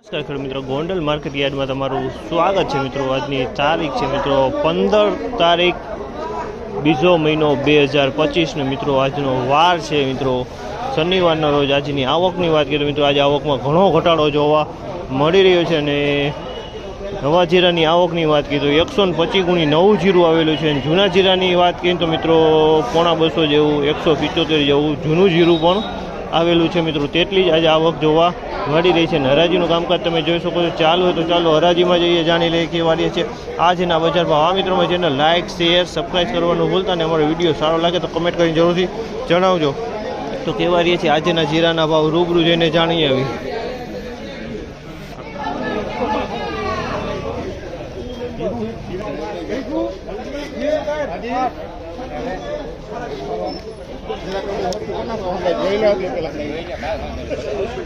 નમસ્કાર ખેડૂત મિત્રો, ગોંડલ માર્કેટ યાર્ડમાં તમારું સ્વાગત છે મિત્રો। આજની તારીખ છે મિત્રો 15 તારીખ બીજો મહિનો 2025 ને મિત્રો આજનો વાર છે મિત્રો શનિવારના રોજ। આજની આવકની વાત કરીએ તો મિત્રો આજે આવકમાં ઘણો ઘટાડો જોવા મળી રહ્યો છે અને નવા જીરાની આવકની વાત કરીએ તો 125 ગુણી નવું જીરું આવેલું છે અને જૂના જીરાની વાત કરીએ તો મિત્રો 250 જેવું 175 જેવું જૂનું જીરું પણ આવેલું છે મિત્રો। તેટલી જ આજે આવક જોવા મળી રહી છે અને હરાજીનું કામકાજ તમે જોઈ શકો છો। ચાલુ હોય તો ચાલો હરાજીમાં જઈએ, જાણી લઈએ કે વાડીએ છે આજના બજારમાં। આ મિત્રોમાં ચેનલ લાઇક શેર સબસ્ક્રાઈબ કરવાનું ભૂલતા ને અમારો વિડીયો સારો લાગે તો કમેન્ટ કરીને જરૂરથી જણાવજો। તો કેવા રહીએ છીએ આજના જીરાના ભાવ રૂબરૂ જઈને જાણી આવી।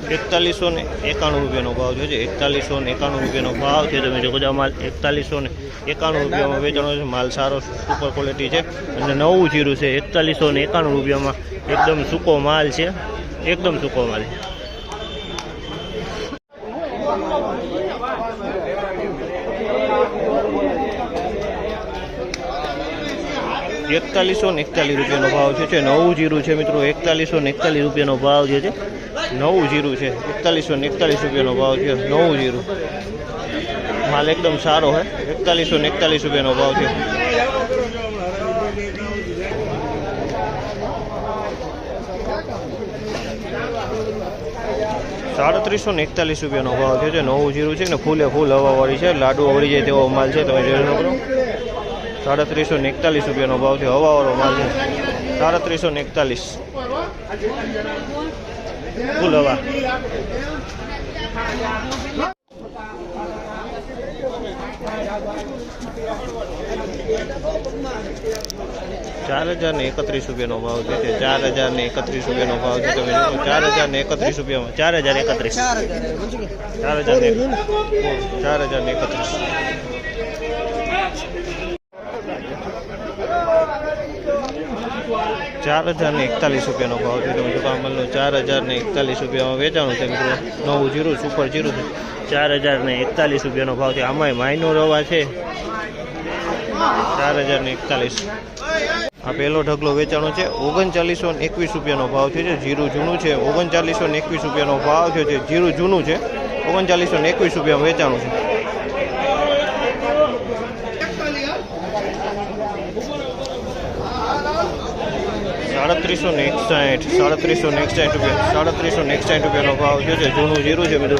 4191 રૂપિયાનો ભાવ છે। 4191 રૂપિયાનો ભાવ છે। તમે જો માલ 4191 રૂપિયામાં વેચાણો છે। માલ સારો સુપર ક્વોલિટી છે અને નવું જીરું છે। 4191 રૂપિયામાં એકદમ સૂકો માલ છે, એકદમ સૂકો માલ છે। 4141 રૂપિયાનો ભાવ છે। નવું જીરું છે મિત્રો। 4141 રૂપિયાનો ભાવ જે છે નવું જીરું છે। 4141 રૂપિયાનો ભાવ છે નવું જીરું। માલ એકદમ સારો છે। 4141 રૂપિયાનો ભાવ છે। 3741 રૂપિયાનો ભાવ છે। નવું જીરું છે ને ફૂલે ફૂલ હવાવાળી છે, લાડુ વળી જાય તેવો માલ છે। તમે જોઈ શકો 3741 રૂપિયાનો ભાવ છે। હવાવાળો માલ છે। 3741 ફૂલ હવા। 4031 રૂપિયાનો ભાવ છે। 4031 રૂપિયાનો ભાવ છે। તમે 4031 રૂપિયામાં 4031 4041 રૂપિયાનો ભાવ છે। તમે જો માલનો 4041 રૂપિયામાં વેચાણું છે મિત્રો। નવું જીરું સુપર જીરું છે। 4041 રૂપિયાનો ભાવ છે। આમાંય માયનો રવા છે। 4041 આ પહેલો ઢગલો વેચાણો છે। 3921 રૂપિયાનો ભાવ છે। જીરું જૂનું છે। 3921 રૂપિયાનો ભાવ છે। જીરું જૂનું છે। 3921 રૂપિયામાં વેચાણું છે। 3761 રૂપિયાનો ભાવ છે। જૂનું જીરું છે મિત્રો।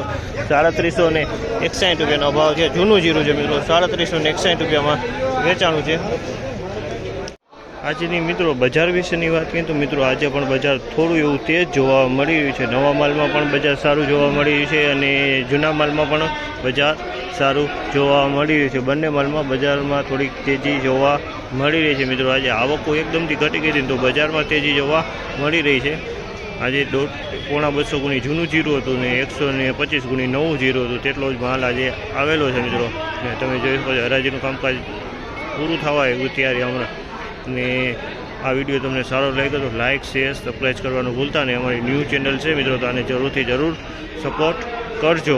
3761 રૂપિયાનો ભાવ છે। જૂનું જીરું છે મિત્રો। 3761 રૂપિયામાં વેચાણું છે। આજની મિત્રો બજાર વિશેની વાત કરીએ તો મિત્રો આજે પણ બજાર થોડું એવું તેજ જોવા મળી રહ્યું છે। નવા માલમાં પણ બજાર સારું જોવા મળી રહ્યું છે અને જૂના માલમાં પણ બજાર સારું જોવા મળી રહ્યું છે। બંને માલમાં બજારમાં થોડીક તેજી જોવા મળી રહી છે મિત્રો। આજે આવકો એકદમથી ઘટી ગઈ હતી તો બજારમાં તેજી જોવા મળી રહી છે। આજે 250 ગુણી જૂનું જીરું હતું ને 125 ગુણી નવું જીરું હતું। તેટલો જ માલ આજે આવેલો છે મિત્રો। ને તમે જોઈ શકો હરાજીનું કામકાજ પૂરું થવા આવ્યું ત્યારે હમણાં। ને આ વિડીયો તમને સારો લાગ્યો તો લાઇક શેર સબસ્ક્રાઈબ કરવાનું ભૂલતા નહીં। અમારી ન્યૂ ચેનલ છે મિત્રો, તો આને જરૂરથી જરૂર સપોર્ટ કરજો।